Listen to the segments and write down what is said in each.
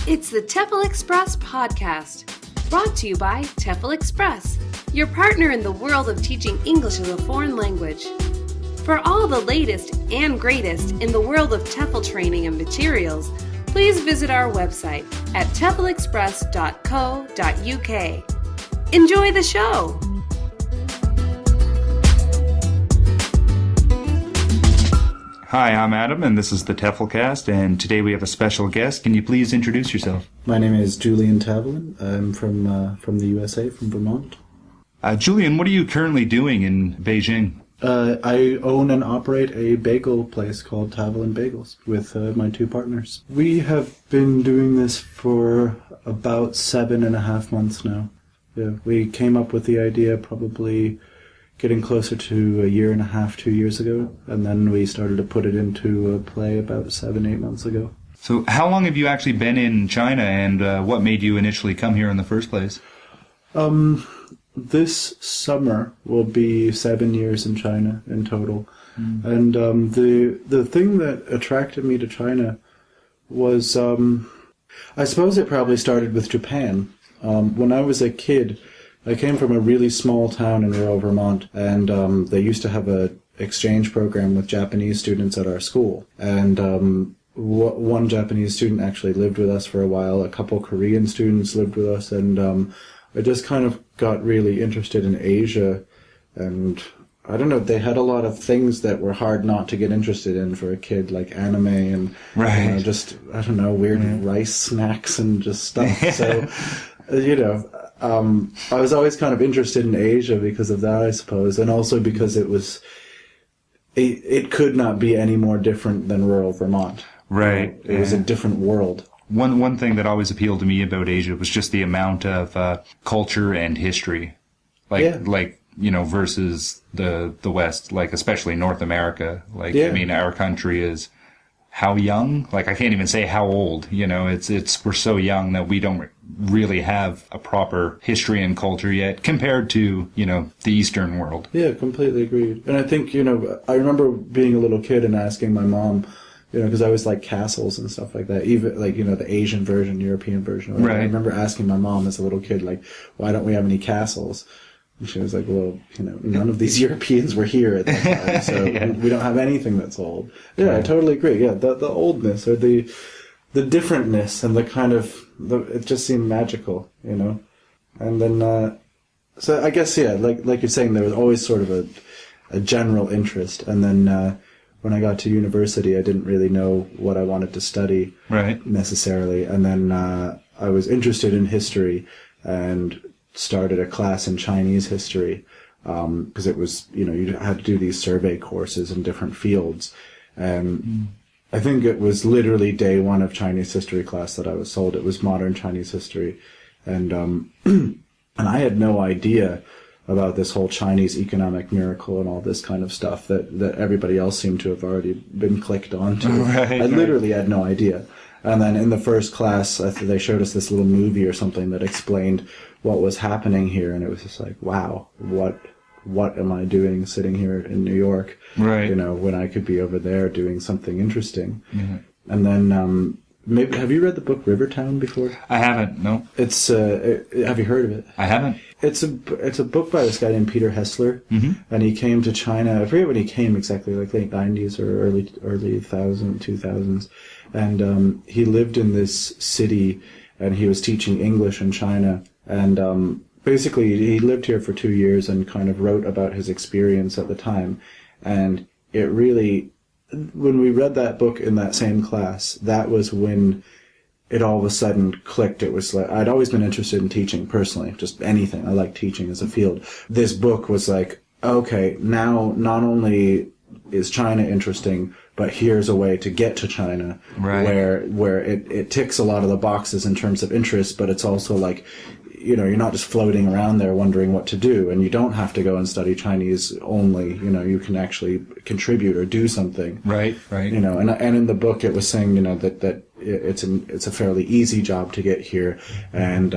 It's the TEFL Express podcast, brought to you by TEFL Express, your partner in the world of teaching English as a foreign language. For all the latest and greatest in the world of TEFL training and materials, please visit our website at teflexpress.co.uk. Enjoy the show! Hi, I'm Adam, and this is the TEFLCast, and today we have a special guest. Can you please introduce yourself? My name is Julian. I'm from the U.S.A., from Vermont. Julian, what are you currently doing in Beijing? I own and operate a bagel place called TEFL and Bagels with my two partners. We have been doing this for about 7.5 months now. Yeah, we came up with the idea probably getting closer to 1.5 years, 2 years ago, and then we started to put it into a play about 7-8 months ago. So how long have you actually been in China, and what made you initially come here in the first place? This summer will be 7 years in China in total. And the thing that attracted me to China was, I suppose it probably started with Japan. When I was a kid, I came from a really small town in rural Vermont, and they used to have a exchange program with Japanese students at our school. And one Japanese student actually lived with us for a while. A couple Korean students lived with us, and I just kind of got really interested in Asia. And I don't know, they had a lot of things that were hard not to get interested in for a kid, like anime and just, I don't know, weird rice snacks and just stuff. So, I was always kind of interested in Asia because of that, I suppose, and also because it could not be any more different than rural Vermont. Right. It was a different world. One thing that always appealed to me about Asia was just the amount of culture and history, versus the West, like especially North America. I mean, our country is how young? Like, I can't even say how old. We're so young that we don't really have a proper history and culture yet compared to, the Eastern world. Yeah, completely agreed. And I think, I remember being a little kid and asking my mom, because I always like castles and stuff like that, even the Asian version, European version. Right. I remember asking my mom as a little kid, why don't we have any castles? And she was like, well, none of these Europeans were here at that time, so we don't have anything that's old. Yeah, I totally agree. Yeah, the oldness or the differentness and the kind of, it just seemed magical, And then, so I guess, like you're saying, there was always sort of a general interest. And then when I got to university, I didn't really know what I wanted to study necessarily. And then I was interested in history and started a class in Chinese history because it was, you had to do these survey courses in different fields. And I think it was literally day one of Chinese history class that I was sold. It was modern Chinese history. And and I had no idea about this whole Chinese economic miracle and all this kind of stuff that everybody else seemed to have already been clicked onto. I literally had no idea. And then in the first class, they showed us this little movie or something that explained what was happening here, and it was just like, wow, what am I doing sitting here in New York? Right. When I could be over there doing something interesting. Mm-hmm. And then maybe have you read the book Rivertown before? I haven't. No. It's have you heard of it? I haven't. It's a book by this guy named Peter Hessler, and he came to China. I forget when he came exactly, like late 90s or early 2000s, and he lived in this city, and he was teaching English in China, and basically he lived here for 2 years and kind of wrote about his experience at the time, and it really, when we read that book in that same class, that was when it all of a sudden clicked. It was like, I'd always been interested in teaching personally, just anything. I like teaching as a field. This book was like, okay, now not only is China interesting, but here's a way to get to China where it ticks a lot of the boxes in terms of interest, but it's also like, you're not just floating around there wondering what to do, and you don't have to go and study Chinese only. You can actually contribute or do something. Right. And in the book it was saying, that it's a fairly easy job to get here, and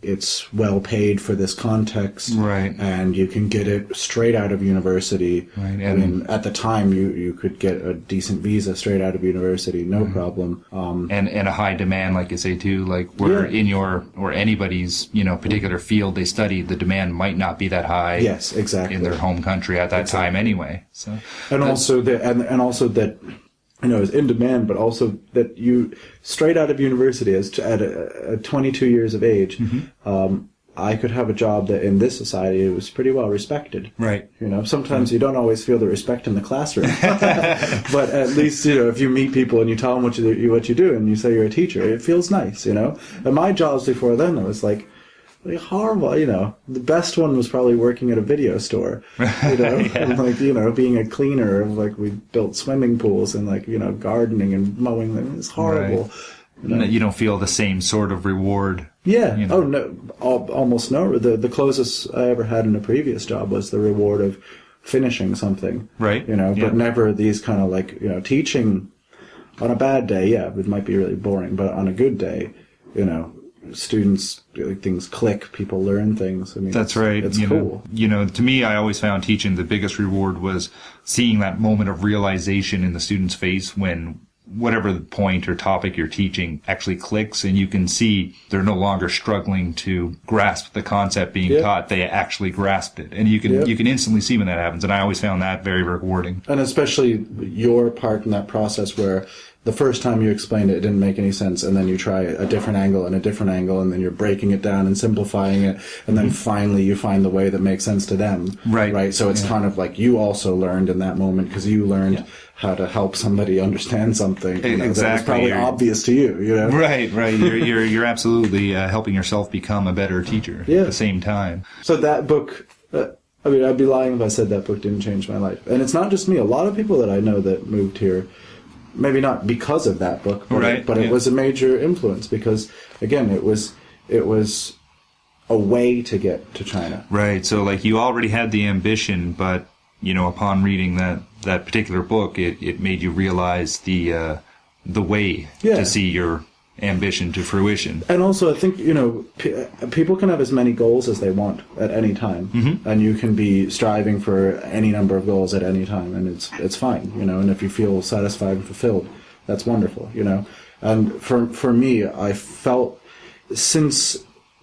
it's well paid for this context, right? And you can get it straight out of university. Right. I mean, at the time, you could get a decent visa straight out of university, no problem. And a high demand, like you say too, like where in your or anybody's particular field they study, the demand might not be that high. Yes, exactly. In their home country at that time anyway. So and also that is in demand, but also that you straight out of university at 22 years of age. I could have a job that in this society was pretty well respected. Right. Sometimes you don't always feel the respect in the classroom, but at least, if you meet people and you tell them what you do and you say you're a teacher, it feels nice, And my jobs before then, it was like horrible, The best one was probably working at a video store, and being a cleaner. We built swimming pools and gardening and mowing them. It's horrible. Right. You don't feel the same sort of reward. Yeah. Oh no, almost no. The closest I ever had in a previous job was the reward of finishing something. Right. But never these kind of teaching on a bad day. Yeah, it might be really boring, but on a good day, students, things click, people learn things. I mean, that's right. It's cool. To me, I always found teaching the biggest reward was seeing that moment of realization in the student's face when whatever the point or topic you're teaching actually clicks, and you can see they're no longer struggling to grasp the concept being taught. They actually grasped it, and you can instantly see when that happens. And I always found that very rewarding. And especially your part in that process where the first time you explained it, it didn't make any sense, and then you try a different angle, and then you're breaking it down and simplifying it, and then finally you find the way that makes sense to them. Right. So it's kind of like you also learned in that moment because you learned how to help somebody understand something. Exactly. That was probably obvious to you. Right. You're absolutely helping yourself become a better teacher at the same time. So that book. I'd be lying if I said that book didn't change my life. And it's not just me. A lot of people that I know that moved here, maybe not because of that book, but it was a major influence because, again, it was a way to get to China. Right. So, you already had the ambition, but, upon reading that particular book, it made you realize the way to see your ambition to fruition. And also, I think, people can have as many goals as they want at any time, and you can be striving for any number of goals at any time, and it's fine, and if you feel satisfied and fulfilled, that's wonderful, And for me, I felt since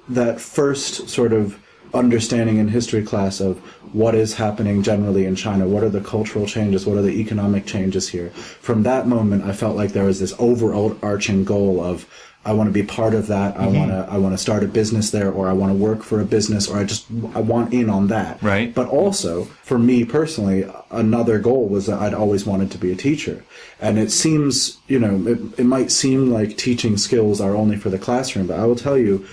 that first sort of understanding in history class of what is happening generally in China, what are the cultural changes, what are the economic changes here. From that moment, I felt like there was this overarching goal of I want to be part of that. I want to start a business there, or I want to work for a business, or I want in on that. Right. But also, for me personally, another goal was that I'd always wanted to be a teacher. And it seems, it might seem like teaching skills are only for the classroom, but I will tell you,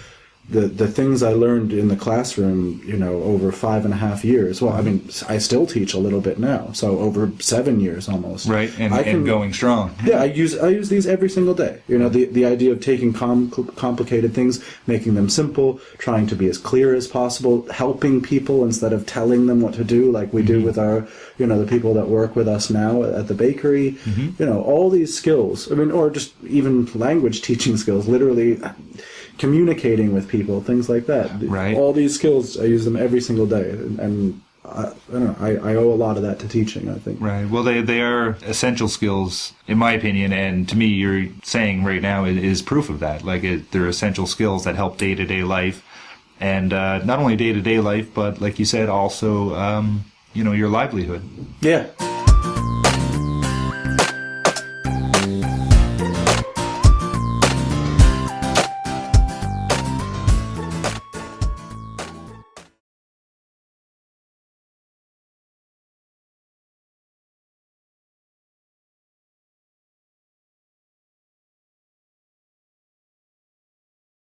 the things I learned in the classroom, over 5.5 years. Well, I mean, I still teach a little bit now, so over 7 years almost. Right, and going strong. Yeah, I use these every single day. The idea of taking complicated things, making them simple, trying to be as clear as possible, helping people instead of telling them what to do, like we do with our, the people that work with us now at the bakery. All these skills. I mean, or just even language teaching skills, literally communicating with people, things like that. Right. All these skills, I use them every single day, and I don't know. I owe a lot of that to teaching, I think. Right. Well, they are essential skills, in my opinion, and to me, you're saying right now is proof of that. They're essential skills that help day-to-day life, and not only day-to-day life, but like you said, also, your livelihood. Yeah.